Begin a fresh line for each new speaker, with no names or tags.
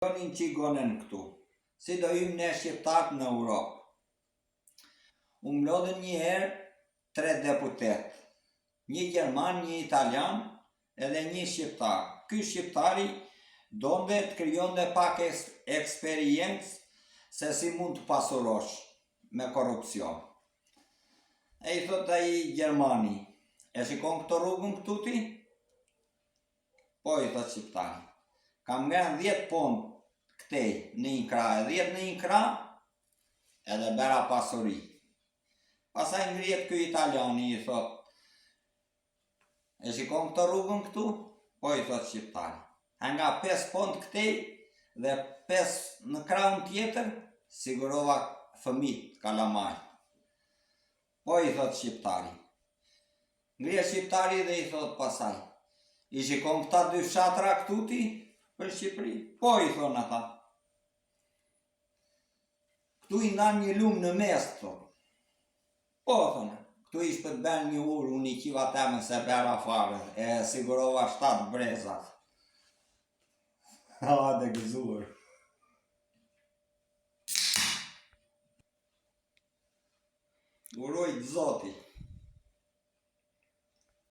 Një qigonën këtu, si do im ne shqiptarët në Europë. U mlodhen një herë 3 deputet, një Gjerman, një Italian edhe një shqiptar. Ky shqiptari donte të krijonte pak eksperiencë se si mund të pasurosh me korrupsion. E I thot ai Gjermani, e shikon këto rrugën këtu ti? Po, I thot shqiptari, kam ngrenë 10 pond këtej në një krah, 10 në një krah, edhe bera pasuri. Pastaj ngrihet ky Italiani, I thot, e shikon këto rrugën këtu? Po, I thot shqiptari, nga 5 pond këtej dhe 5 në krahun tjetër, sigurova fëmijë kalamaj. Po, I thot shqiptari. Ngrihet shqiptari dhe I thot pasaj, I shikon këta 2 fshatra këtu ti për Shqipëri? Po, I thon ata. Këtu I ndan një lumë në mes, thot. Po, thonë, këtu ishte për të bën një urë, unë I qiva temën se bera fare, e sigurova 7 brezat. Dhe gëzuar. Urojt Zoti.